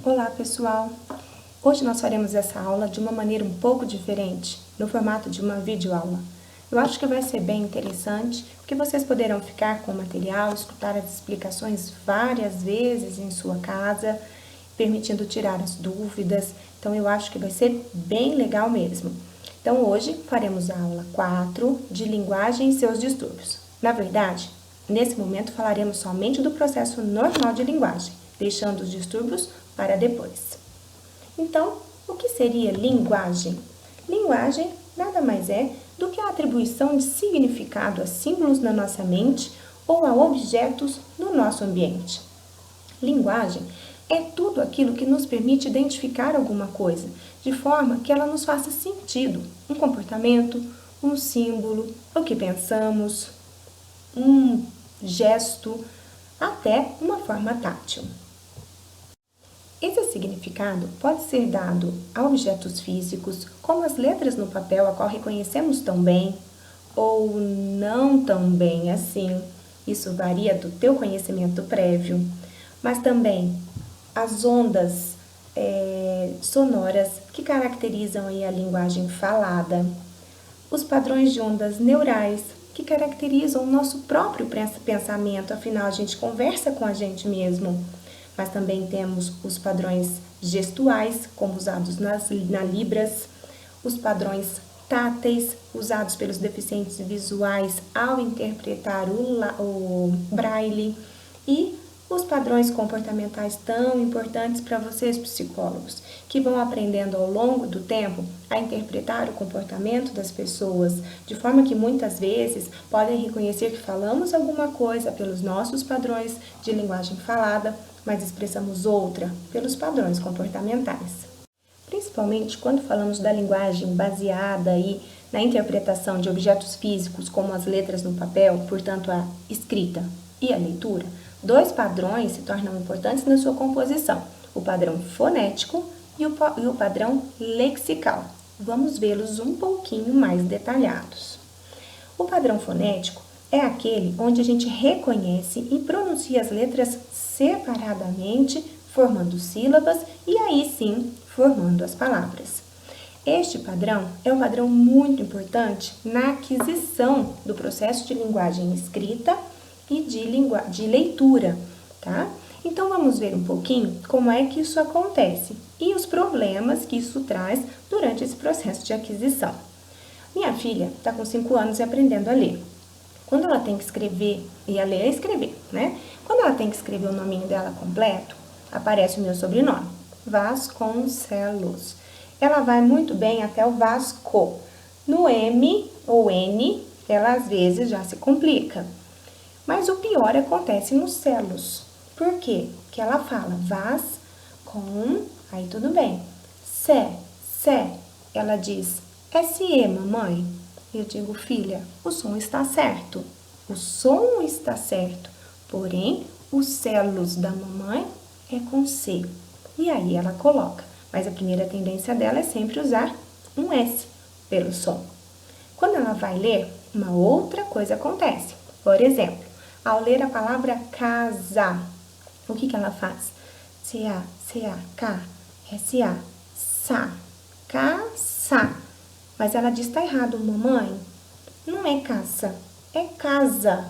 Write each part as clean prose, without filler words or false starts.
Olá pessoal! Hoje nós faremos essa aula de uma maneira um pouco diferente, no formato de uma videoaula. Eu acho que vai ser bem interessante, porque vocês poderão ficar com o material, escutar as explicações várias vezes em sua casa, permitindo tirar as dúvidas. Então eu acho que vai ser bem legal mesmo. Então hoje faremos a aula 4 de linguagem e seus distúrbios. Na verdade, nesse momento falaremos somente do processo normal de linguagem, deixando os distúrbios para depois. Então, o que seria linguagem? Linguagem nada mais é do que a atribuição de significado a símbolos na nossa mente ou a objetos no nosso ambiente. Linguagem é tudo aquilo que nos permite identificar alguma coisa, de forma que ela nos faça sentido, um comportamento, um símbolo, o que pensamos, um gesto, até uma forma tátil. Esse significado pode ser dado a objetos físicos, como as letras no papel, a qual reconhecemos tão bem, ou não tão bem assim. Isso varia do teu conhecimento prévio, mas também as ondas sonoras que caracterizam aí a linguagem falada, os padrões de ondas neurais que caracterizam o nosso próprio pensamento, afinal a gente conversa com a gente mesmo. Mas também temos os padrões gestuais, como usados na Libras, os padrões táteis, usados pelos deficientes visuais ao interpretar o Braille, e os padrões comportamentais tão importantes para vocês, psicólogos, que vão aprendendo ao longo do tempo a interpretar o comportamento das pessoas, de forma que muitas vezes podem reconhecer que falamos alguma coisa pelos nossos padrões de linguagem falada, mas expressamos outra pelos padrões comportamentais. Principalmente quando falamos da linguagem baseada aí na interpretação de objetos físicos, como as letras no papel, portanto a escrita e a leitura, dois padrões se tornam importantes na sua composição, o padrão fonético e o padrão lexical. Vamos vê-los um pouquinho mais detalhados. O padrão fonético é aquele onde a gente reconhece e pronuncia as letras separadamente, formando sílabas e aí sim formando as palavras. Este padrão é um padrão muito importante na aquisição do processo de linguagem escrita e de leitura, tá? Então vamos ver um pouquinho como é que isso acontece e os problemas que isso traz durante esse processo de aquisição. Minha filha está com 5 anos e aprendendo a ler. Quando ela tem que escrever, e a ler é escrever, né? Quando ela tem que escrever o nominho dela completo, aparece o meu sobrenome, Vasconcelos. Ela vai muito bem até o Vasco. No M ou N, ela às vezes já se complica. Mas o pior acontece nos celos. Por quê? Porque ela fala Vas com, aí tudo bem. Sé. Ela diz SE, mamãe. Eu digo, filha, o som está certo. O som está certo. Porém, os celos da mamãe é com C. E aí ela coloca. Mas a primeira tendência dela é sempre usar um S pelo som. Quando ela vai ler, uma outra coisa acontece. Por exemplo, ao ler a palavra casa, o que ela faz? C-A, S-A, sa, caça. Mas ela diz, tá errado, mamãe. Não é caça, é casa.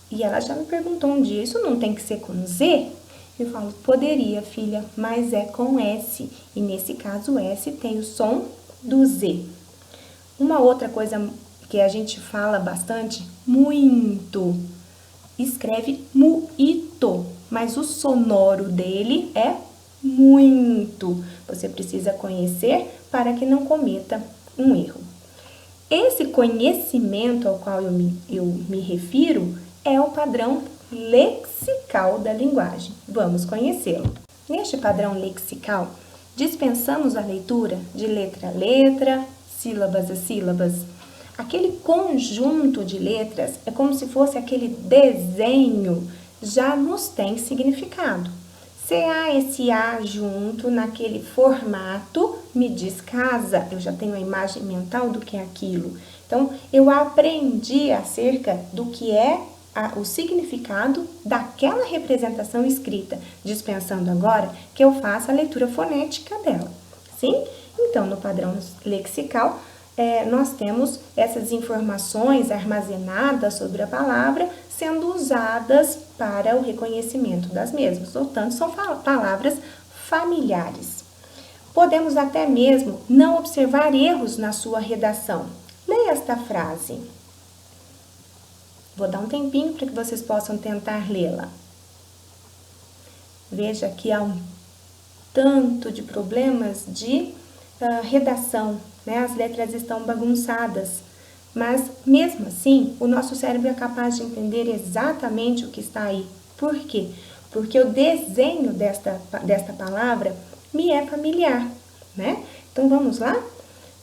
E ela já me perguntou um dia, isso não tem que ser com Z? Eu falo, poderia, filha, mas é com S. E nesse caso, o S tem o som do Z. Uma outra coisa que a gente fala bastante, muito. Escreve muito, mas o sonoro dele é muito. Você precisa conhecer para que não cometa um erro. Esse conhecimento ao qual eu me refiro é o padrão lexical da linguagem. Vamos conhecê-lo. Neste padrão lexical, dispensamos a leitura de letra a letra, sílabas a sílabas. Aquele conjunto de letras é como se fosse aquele desenho, já nos tem significado. C-A-S-A junto naquele formato me diz casa, eu já tenho a imagem mental do que é aquilo. Então, eu aprendi acerca do que é o significado daquela representação escrita, dispensando agora que eu faça a leitura fonética dela. Sim? Então, no padrão lexical, nós temos essas informações armazenadas sobre a palavra sendo usadas para o reconhecimento das mesmas, portanto, são palavras familiares. Podemos até mesmo não observar erros na sua redação. Leia esta frase. Vou dar um tempinho para que vocês possam tentar lê-la. Veja que há um tanto de problemas de redação, né? As letras estão bagunçadas, mas mesmo assim o nosso cérebro é capaz de entender exatamente o que está aí. Por quê? Porque o desenho desta palavra me é familiar, né? Então vamos lá?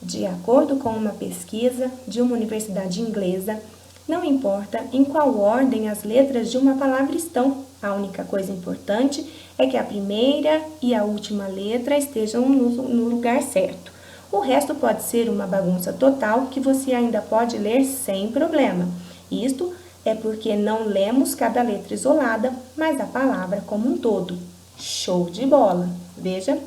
De acordo com uma pesquisa de uma universidade inglesa, não importa em qual ordem as letras de uma palavra estão, a única coisa importante é que a primeira e a última letra estejam no lugar certo. O resto pode ser uma bagunça total que você ainda pode ler sem problema. Isto é porque não lemos cada letra isolada, mas a palavra como um todo. Show de bola! Veja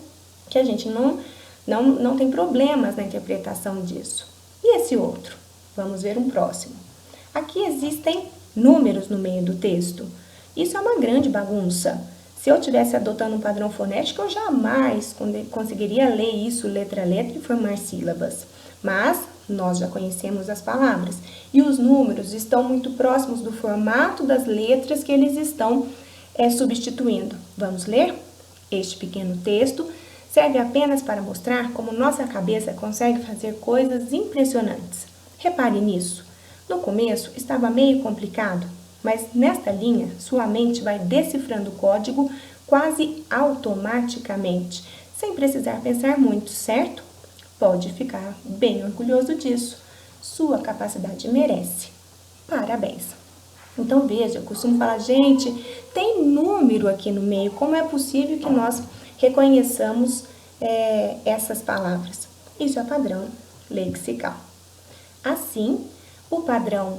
que a gente não tem problemas na interpretação disso. E esse outro? Vamos ver um próximo. Aqui existem números no meio do texto. Isso é uma grande bagunça. Se eu estivesse adotando um padrão fonético, eu jamais conseguiria ler isso letra a letra e formar sílabas. Mas nós já conhecemos as palavras e os números estão muito próximos do formato das letras que eles estão substituindo. Vamos ler? Este pequeno texto serve apenas para mostrar como nossa cabeça consegue fazer coisas impressionantes. Repare nisso. No começo estava meio complicado, mas nesta linha sua mente vai decifrando o código quase automaticamente, sem precisar pensar muito, certo? Pode ficar bem orgulhoso disso. Sua capacidade merece. Parabéns! Então veja, eu costumo falar, gente, tem número aqui no meio, como é possível que nós reconheçamos essas palavras? Isso é padrão lexical. Assim, o padrão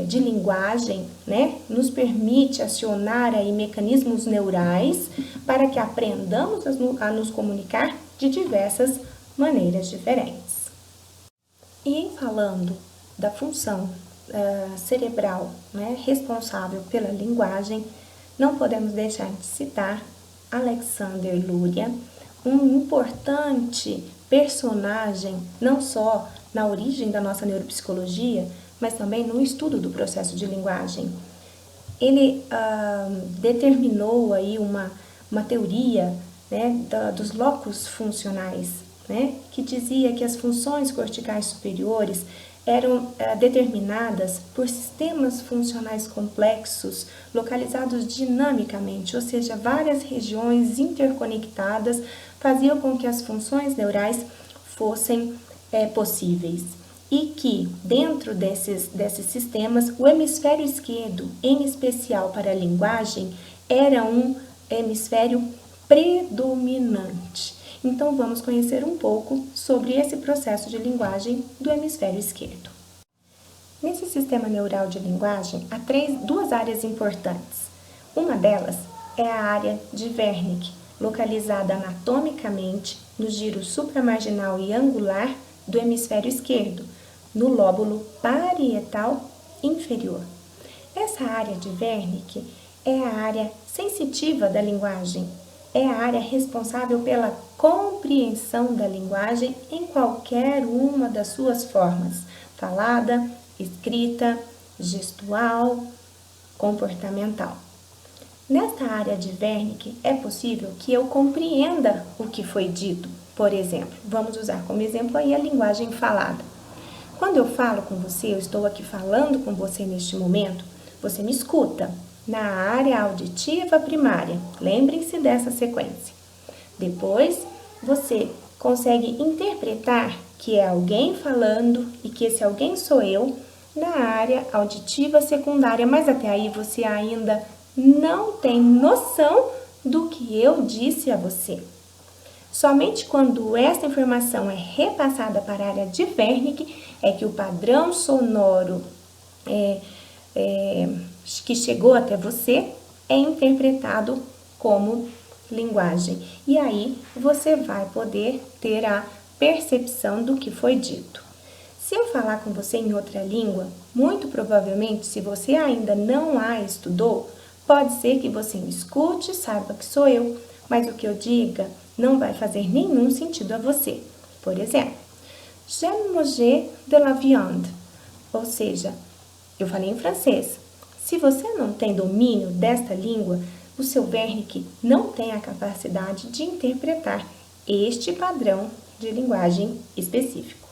de linguagem, né, nos permite acionar aí mecanismos neurais para que aprendamos a nos comunicar de diversas maneiras diferentes. E falando da função cerebral, né, responsável pela linguagem, não podemos deixar de citar Alexander Luria, um importante personagem, não só na origem da nossa neuropsicologia, mas também no estudo do processo de linguagem. Ele determinou aí uma teoria, né, dos locus funcionais, né, que dizia que as funções corticais superiores eram determinadas por sistemas funcionais complexos localizados dinamicamente, ou seja, várias regiões interconectadas faziam com que as funções neurais fossem possíveis. E que, dentro desses sistemas, o hemisfério esquerdo, em especial para a linguagem, era um hemisfério predominante. Então, vamos conhecer um pouco sobre esse processo de linguagem do hemisfério esquerdo. Nesse sistema neural de linguagem, há duas áreas importantes. Uma delas é a área de Wernicke, localizada anatomicamente no giro supramarginal e angular do hemisfério esquerdo, no lóbulo parietal inferior. Essa área de Wernicke é a área sensitiva da linguagem, é a área responsável pela compreensão da linguagem em qualquer uma das suas formas, falada, escrita, gestual, comportamental. Nesta área de Wernicke, é possível que eu compreenda o que foi dito. Por exemplo, vamos usar como exemplo aí a linguagem falada. Quando eu falo com você, eu estou aqui falando com você neste momento, você me escuta na área auditiva primária. Lembrem-se dessa sequência. Depois, você consegue interpretar que é alguém falando e que esse alguém sou eu na área auditiva secundária, mas até aí você ainda não tem noção do que eu disse a você. Somente quando essa informação é repassada para a área de Wernicke é que o padrão sonoro que chegou até você é interpretado como linguagem. E aí você vai poder ter a percepção do que foi dito. Se eu falar com você em outra língua, muito provavelmente, se você ainda não a estudou, pode ser que você me escute, saiba que sou eu, mas o que eu diga não vai fazer nenhum sentido a você. Por exemplo, j'aime manger de la viande, ou seja, eu falei em francês. Se você não tem domínio desta língua, o seu Wernicke não tem a capacidade de interpretar este padrão de linguagem específico.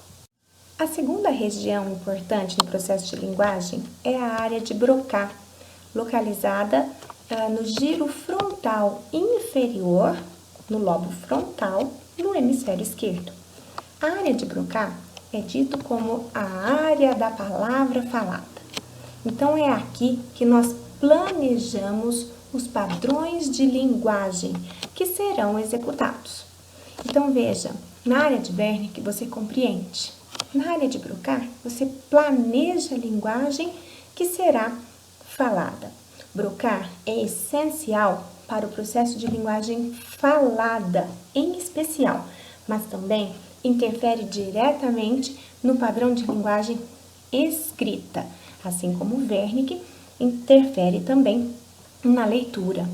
A segunda região importante no processo de linguagem é a área de Broca, localizada no giro frontal inferior, no lobo frontal, no hemisfério esquerdo. A área de Broca é dito como a área da palavra falada. Então, é aqui que nós planejamos os padrões de linguagem que serão executados. Então, veja, na área de Wernicke você compreende. Na área de Broca, você planeja a linguagem que será falada. Broca é essencial para o processo de linguagem falada, em especial, mas também interfere diretamente no padrão de linguagem escrita, assim como Wernicke interfere também na leitura.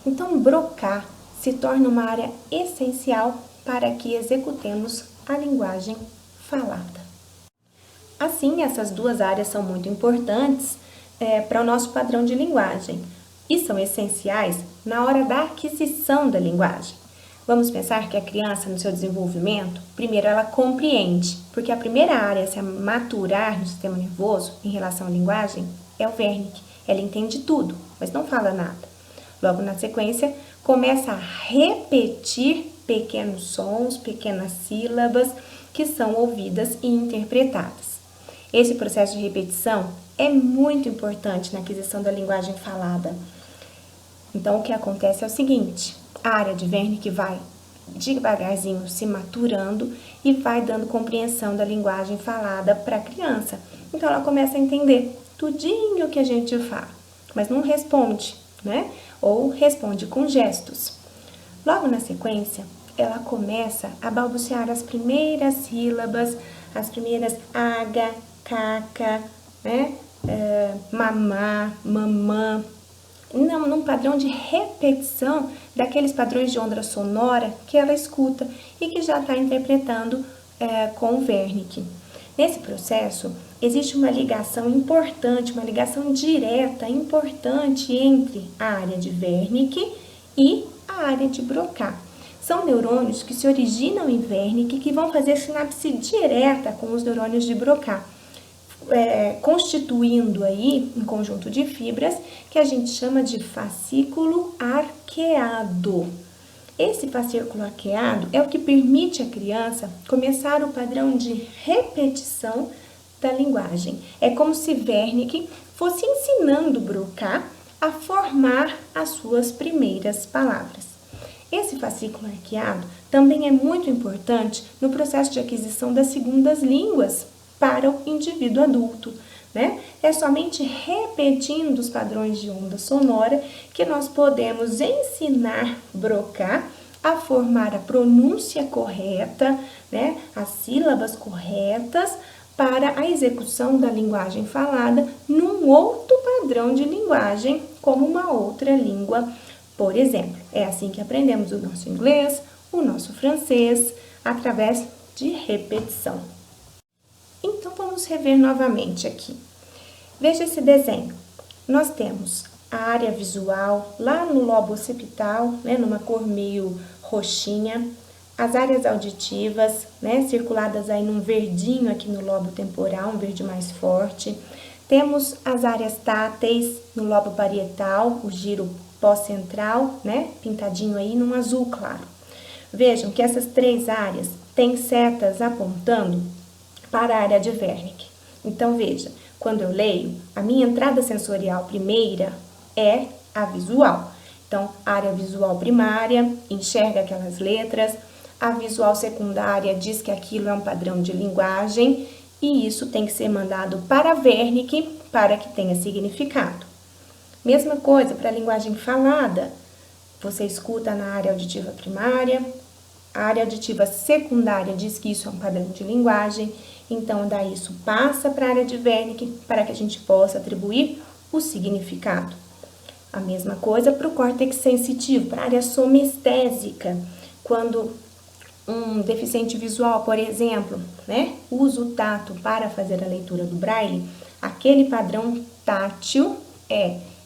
Então, Broca se torna uma área essencial para que executemos a linguagem falada. Assim, essas duas áreas são muito importantes para o nosso padrão de linguagem e são essenciais na hora da aquisição da linguagem. Vamos pensar que a criança, no seu desenvolvimento, primeiro ela compreende, porque a primeira área a se maturar no sistema nervoso em relação à linguagem é o Wernicke. Ela entende tudo, mas não fala nada. Logo na sequência, começa a repetir pequenos sons, pequenas sílabas que são ouvidas e interpretadas. Esse processo de repetição é muito importante na aquisição da linguagem falada. Então, o que acontece é o seguinte: a área de Wernicke vai devagarzinho se maturando e vai dando compreensão da linguagem falada para a criança. Então, ela começa a entender tudinho que a gente fala, mas não responde, né? Ou responde com gestos. Logo na sequência, ela começa a balbuciar as primeiras sílabas, as primeiras aga, caca, né? Mamá, mamã, num padrão de repetição daqueles padrões de onda sonora que ela escuta e que já está interpretando com o Wernicke. Nesse processo, existe uma ligação importante, uma ligação direta, importante entre a área de Wernicke e a área de Broca. São neurônios que se originam em Wernicke que vão fazer sinapse direta com os neurônios de Broca, constituindo aí um conjunto de fibras que a gente chama de fascículo arqueado. Esse fascículo arqueado é o que permite à criança começar o padrão de repetição da linguagem. É como se Wernicke fosse ensinando Broca a formar as suas primeiras palavras. Esse fascículo arqueado também é muito importante no processo de aquisição das segundas línguas para o indivíduo adulto, né? É somente repetindo os padrões de onda sonora que nós podemos ensinar Broca a formar a pronúncia correta, né? As sílabas corretas para a execução da linguagem falada num outro padrão de linguagem, como uma outra língua, por exemplo. É assim que aprendemos o nosso inglês, o nosso francês, através de repetição. Então, vamos rever novamente aqui. Veja esse desenho. Nós temos a área visual lá no lobo occipital, né, numa cor meio roxinha. As áreas auditivas, né, circuladas aí num verdinho aqui no lobo temporal, um verde mais forte. Temos as áreas táteis no lobo parietal, o giro pós-central, né, pintadinho aí num azul claro. Vejam que essas três áreas têm setas apontando para a área de Wernicke. Então, veja, quando eu leio, a minha entrada sensorial primeira é a visual. Então, a área visual primária enxerga aquelas letras, a visual secundária diz que aquilo é um padrão de linguagem e isso tem que ser mandado para a Wernicke para que tenha significado. Mesma coisa para a linguagem falada, você escuta na área auditiva primária, a área auditiva secundária diz que isso é um padrão de linguagem, então daí isso passa para a área de Wernicke para que a gente possa atribuir o significado. A mesma coisa para o córtex sensitivo, para a área somestésica, quando um deficiente visual, por exemplo, né, usa o tato para fazer a leitura do braille, aquele padrão tátil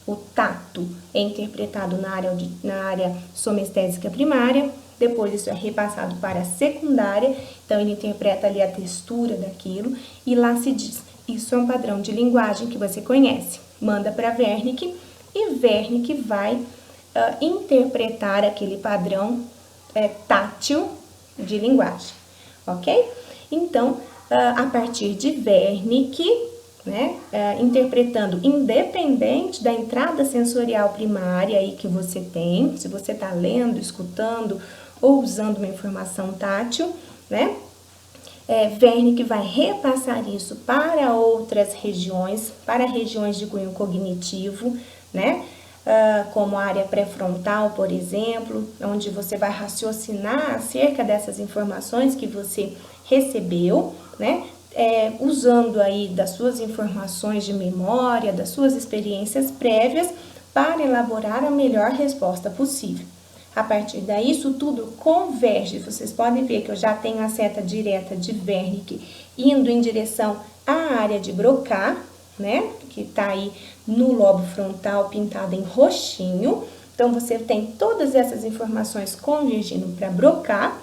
o tato é interpretado na área somestésica primária, depois isso é repassado para a secundária, então ele interpreta ali a textura daquilo, e lá se diz, isso é um padrão de linguagem que você conhece, manda para Wernicke, e Wernicke vai interpretar aquele padrão tátil de linguagem, ok? Então, a partir de Wernicke, né, interpretando independente da entrada sensorial primária aí que você tem, se você está lendo, escutando ou usando uma informação tátil, né, Wernicke vai repassar isso para outras regiões, para regiões de cunho cognitivo, né, como a área pré-frontal, por exemplo, onde você vai raciocinar acerca dessas informações que você recebeu, né, usando aí das suas informações de memória, das suas experiências prévias, para elaborar a melhor resposta possível. A partir daí, isso tudo converge. Vocês podem ver que eu já tenho a seta direta de Wernicke indo em direção à área de Broca, né? Que está aí no lobo frontal pintado em roxinho. Então, você tem todas essas informações convergindo para Broca.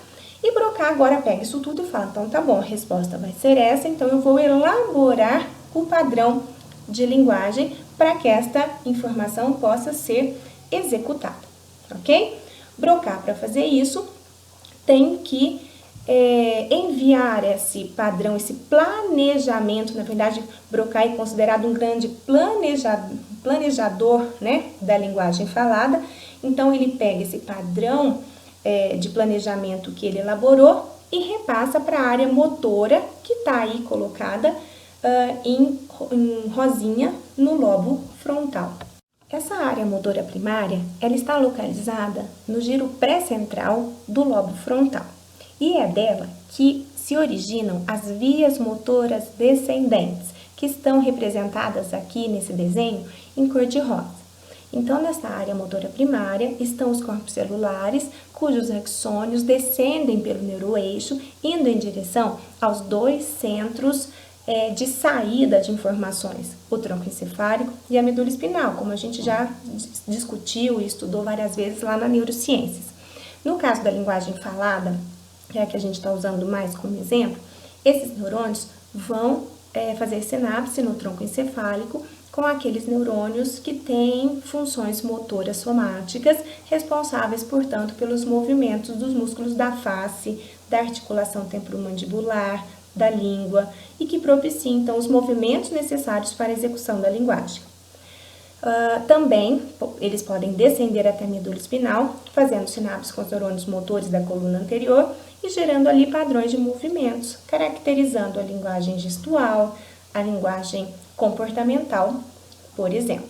E Broca agora pega isso tudo e fala, então tá bom, a resposta vai ser essa, então eu vou elaborar o padrão de linguagem para que esta informação possa ser executada, ok? Broca, para fazer isso, tem que enviar esse padrão, esse planejamento, na verdade, Broca é considerado um grande planejador, né, da linguagem falada, então ele pega esse padrão de planejamento que ele elaborou e repassa para a área motora que está aí colocada em rosinha no lobo frontal. Essa área motora primária, ela está localizada no giro pré-central do lobo frontal e é dela que se originam as vias motoras descendentes, que estão representadas aqui nesse desenho em cor de rosa. Então, nessa área motora primária estão os corpos celulares, cujos axônios descendem pelo neuroeixo, indo em direção aos dois centros de saída de informações, o tronco encefálico e a medula espinal, como a gente já discutiu e estudou várias vezes lá na neurociências. No caso da linguagem falada, que é a que a gente está usando mais como exemplo, esses neurônios vão fazer sinapse no tronco encefálico com aqueles neurônios que têm funções motoras somáticas, responsáveis, portanto, pelos movimentos dos músculos da face, da articulação temporomandibular, da língua, e que propiciam, então, os movimentos necessários para a execução da linguagem. Também, eles podem descender até a medula espinal, fazendo sinapses com os neurônios motores da coluna anterior e gerando ali padrões de movimentos, caracterizando a linguagem gestual, a linguagem comportamental, por exemplo.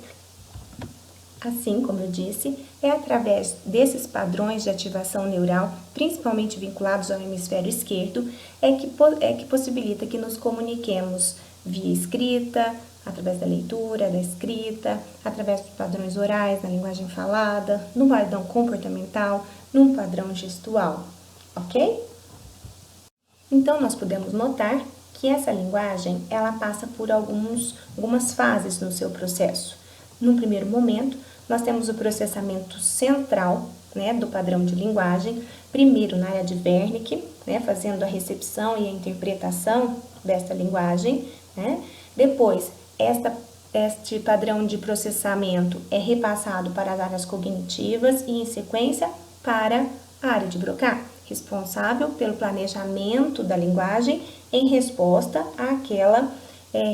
Assim, como eu disse, é através desses padrões de ativação neural, principalmente vinculados ao hemisfério esquerdo, que possibilita que nos comuniquemos via escrita, através da leitura, da escrita, através dos padrões orais, na linguagem falada, no padrão comportamental, num padrão gestual, ok? Então, nós podemos notar que essa linguagem, ela passa por algumas fases no seu processo. No primeiro momento, nós temos o processamento central, né, do padrão de linguagem, primeiro na área de Wernicke, né, fazendo a recepção e a interpretação desta linguagem, né? Depois, este padrão de processamento é repassado para as áreas cognitivas e, em sequência, para a área de Broca, responsável pelo planejamento da linguagem em resposta àquela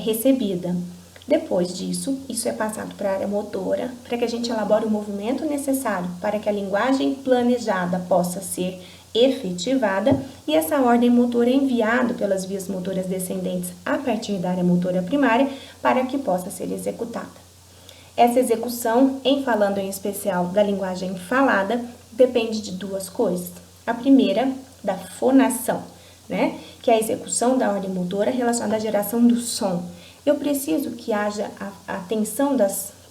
recebida. Depois disso, isso é passado para a área motora, para que a gente elabore o movimento necessário para que a linguagem planejada possa ser efetivada e essa ordem motora é enviada pelas vias motoras descendentes a partir da área motora primária para que possa ser executada. Essa execução, falando em especial da linguagem falada, depende de duas coisas. A primeira, da fonação, né? Que é a execução da ordem motora relacionada à geração do som. Eu preciso que haja a tensão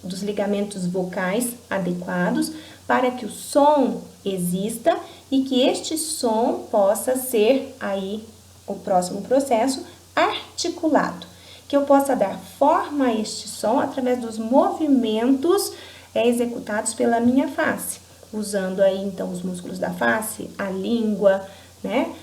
dos ligamentos vocais adequados para que o som exista e que este som possa ser aí o próximo processo articulado, que eu possa dar forma a este som através dos movimentos executados pela minha face, usando aí então os músculos da face, a língua, né,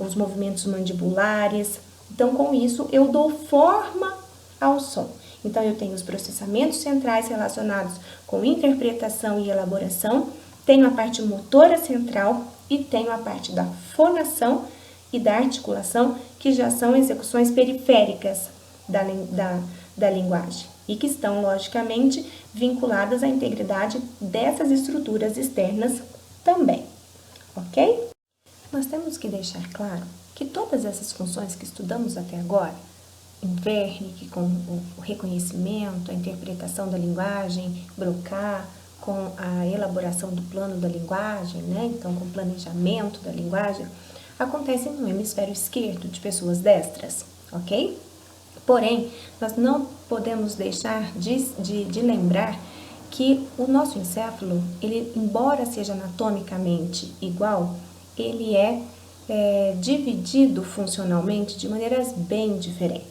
os movimentos mandibulares. Então, com isso, eu dou forma ao som. Então, eu tenho os processamentos centrais relacionados com interpretação e elaboração, tenho a parte motora central e tenho a parte da fonação e da articulação, que já são execuções periféricas da linguagem e que estão, logicamente, vinculadas à integridade dessas estruturas externas também, ok? Nós temos que deixar claro que todas essas funções que estudamos até agora, em Wernicke, com o reconhecimento, a interpretação da linguagem, Broca, com a elaboração do plano da linguagem, né? Então, com o planejamento da linguagem, acontecem no hemisfério esquerdo de pessoas destras, ok? Porém, nós não podemos deixar de lembrar que o nosso encéfalo, ele, embora seja anatomicamente igual, ele é dividido funcionalmente de maneiras bem diferentes.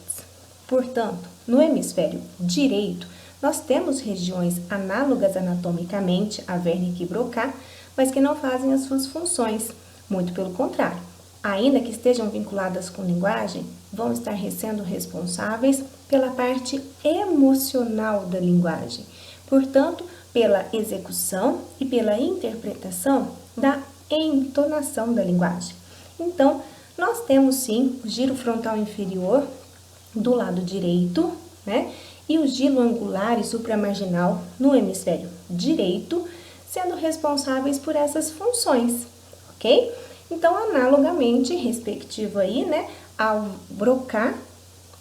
Portanto, no hemisfério direito, nós temos regiões análogas anatomicamente a Wernicke e Broca, mas que não fazem as suas funções, muito pelo contrário. Ainda que estejam vinculadas com linguagem, vão estar sendo responsáveis pela parte emocional da linguagem, portanto, pela execução e pela interpretação da entonação da linguagem. Então, nós temos sim o giro frontal inferior do lado direito, né? E o giro angular e supramarginal no hemisfério direito, sendo responsáveis por essas funções, ok? Então, analogamente, respectivo aí, né, ao Broca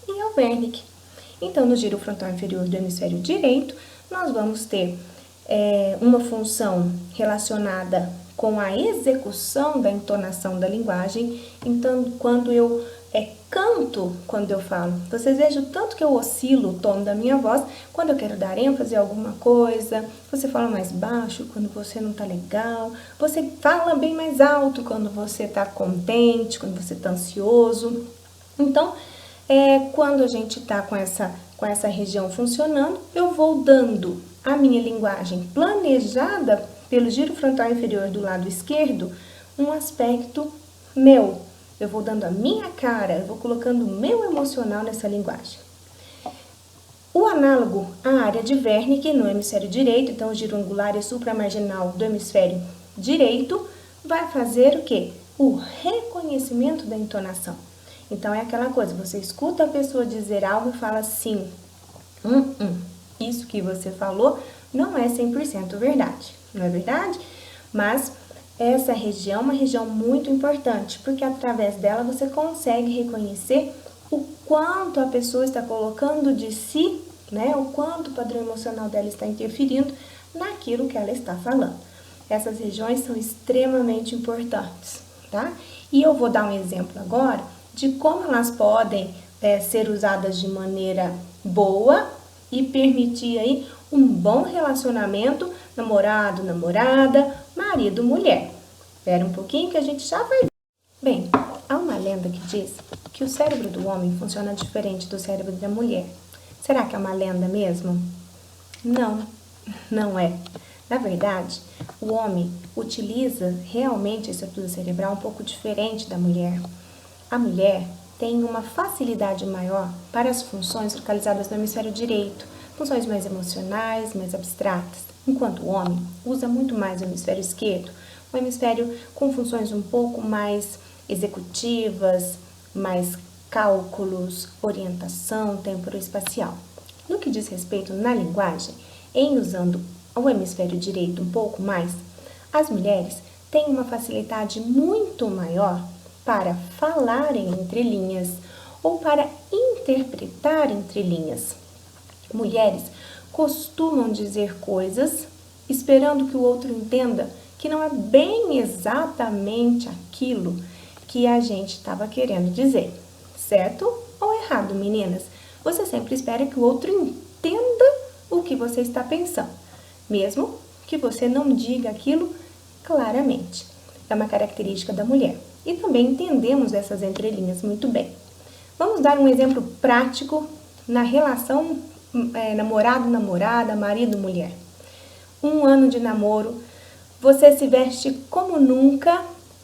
e ao Wernicke. Então, no giro frontal inferior do hemisfério direito, nós vamos ter uma função relacionada com a execução da entonação da linguagem. Então, quando eu canto, quando eu falo, vocês vejam tanto que eu oscilo o tom da minha voz, quando eu quero dar ênfase a alguma coisa, você fala mais baixo quando você não tá legal, você fala bem mais alto quando você tá contente, quando você tá ansioso. Então, quando a gente tá com essa região funcionando, eu vou dando a minha linguagem planejada pelo giro frontal inferior do lado esquerdo, um aspecto meu. Eu vou dando a minha cara, eu vou colocando o meu emocional nessa linguagem. O análogo à área de Wernicke no hemisfério direito, então o giro angular e supramarginal do hemisfério direito, vai fazer o quê? O reconhecimento da entonação. Então é aquela coisa, você escuta a pessoa dizer algo e fala assim, isso que você falou não é 100% verdade, não é verdade? Mas essa região é uma região muito importante, porque através dela você consegue reconhecer o quanto a pessoa está colocando de si, né? O quanto o padrão emocional dela está interferindo naquilo que ela está falando. Essas regiões são extremamente importantes, tá? E eu vou dar um exemplo agora de como elas podem ser usadas de maneira boa e permitir aí um bom relacionamento namorado, namorada, marido, mulher. Espera um pouquinho que a gente já vai ver. Bem, há uma lenda que diz que o cérebro do homem funciona diferente do cérebro da mulher. Será que é uma lenda mesmo? Não, não é. Na verdade, o homem utiliza realmente a estrutura cerebral um pouco diferente da mulher. A mulher tem uma facilidade maior para as funções localizadas no hemisfério direito, funções mais emocionais, mais abstratas, enquanto o homem usa muito mais o hemisfério esquerdo, um hemisfério com funções um pouco mais executivas, mais cálculos, orientação temporoespacial. No que diz respeito na linguagem, em usando o hemisfério direito um pouco mais, as mulheres têm uma facilidade muito maior para falar em entrelinhas ou para interpretar entrelinhas. Mulheres costumam dizer coisas esperando que o outro entenda que não é bem exatamente aquilo que a gente estava querendo dizer. Certo ou errado, meninas? Você sempre espera que o outro entenda o que você está pensando, mesmo que você não diga aquilo claramente. É uma característica da mulher. E também entendemos essas entrelinhas muito bem. Vamos dar um exemplo prático na relação namorado-namorada, marido-mulher. 1 ano de namoro, você se veste como nunca,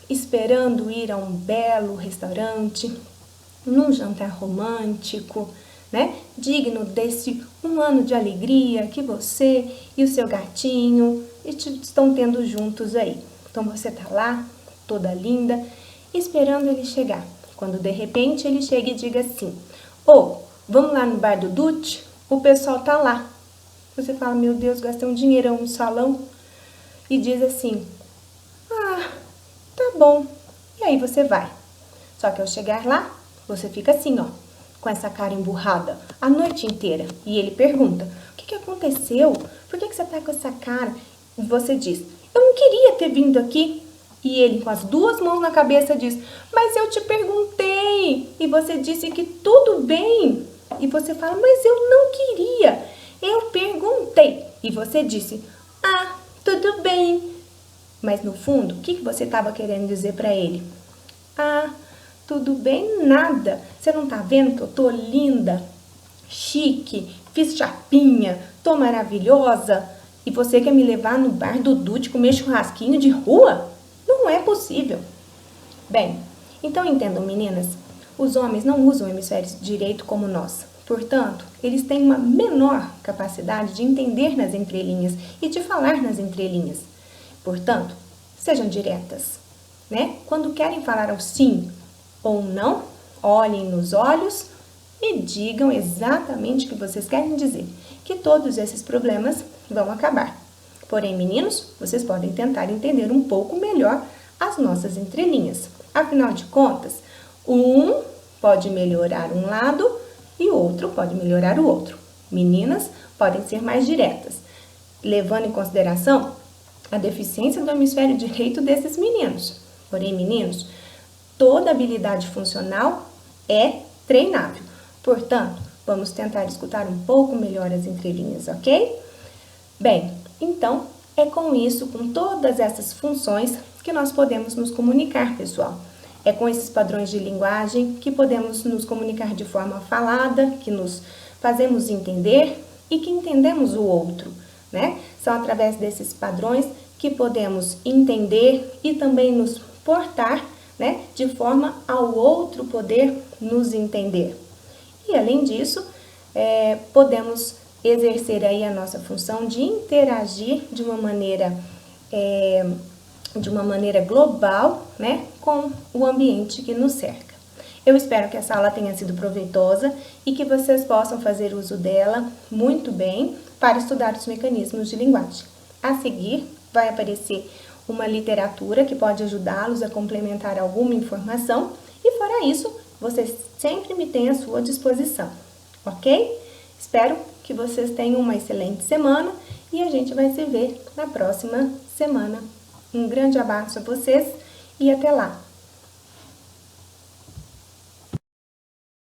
esperando ir a um belo restaurante, num jantar romântico, né? Digno desse 1 ano de alegria que você e o seu gatinho estão tendo juntos aí. Então você tá lá, toda linda, esperando ele chegar. Quando de repente ele chega e diga assim: "Ô, vamos lá no bar do Dutch? O pessoal tá lá." Você fala: "Meu Deus, gastei um dinheirão no salão." E diz assim: "Ah, tá bom." E aí você vai. Só que ao chegar lá, você fica assim, ó, com essa cara emburrada a noite inteira. E ele pergunta: "O que aconteceu? Por que você tá com essa cara?" E você diz: "Eu não queria ter vindo aqui." E ele, com as 2 mãos na cabeça, diz: "Mas eu te perguntei e você disse que tudo bem." E você fala: "Mas eu não queria. Eu perguntei." E você disse: "Ah, tudo bem." Mas no fundo, o que você estava querendo dizer para ele? "Ah, tudo bem nada. Você não tá vendo que eu tô linda, chique, fiz chapinha, tô maravilhosa? E você quer me levar no bar do Dude comer churrasquinho de rua? Não é possível." Bem, então entendam, meninas, os homens não usam o hemisfério direito como nós. Portanto, eles têm uma menor capacidade de entender nas entrelinhas e de falar nas entrelinhas. Portanto, sejam diretas, né? Quando querem falar ao sim ou não, olhem nos olhos e digam exatamente o que vocês querem dizer, que todos esses problemas vão acabar. Porém, meninos, vocês podem tentar entender um pouco melhor as nossas entrelinhas. Afinal de contas, um pode melhorar um lado e o outro pode melhorar o outro. Meninas podem ser mais diretas, levando em consideração a deficiência do hemisfério direito desses meninos. Porém, meninos, toda habilidade funcional é treinável. Portanto, vamos tentar escutar um pouco melhor as entrelinhas, ok? Bem, então, é com isso, com todas essas funções, que nós podemos nos comunicar, pessoal. É com esses padrões de linguagem que podemos nos comunicar de forma falada, que nos fazemos entender e que entendemos o outro, né? São através desses padrões que podemos entender e também nos portar, né? De forma ao outro poder nos entender. E além disso, podemos exercer aí a nossa função de interagir de uma maneira global, né, com o ambiente que nos cerca. Eu espero que essa aula tenha sido proveitosa e que vocês possam fazer uso dela muito bem para estudar os mecanismos de linguagem. A seguir, vai aparecer uma literatura que pode ajudá-los a complementar alguma informação e, fora isso, vocês sempre me têm à sua disposição, ok? Espero que vocês tenham uma excelente semana e a gente vai se ver na próxima semana. Um grande abraço a vocês e até lá!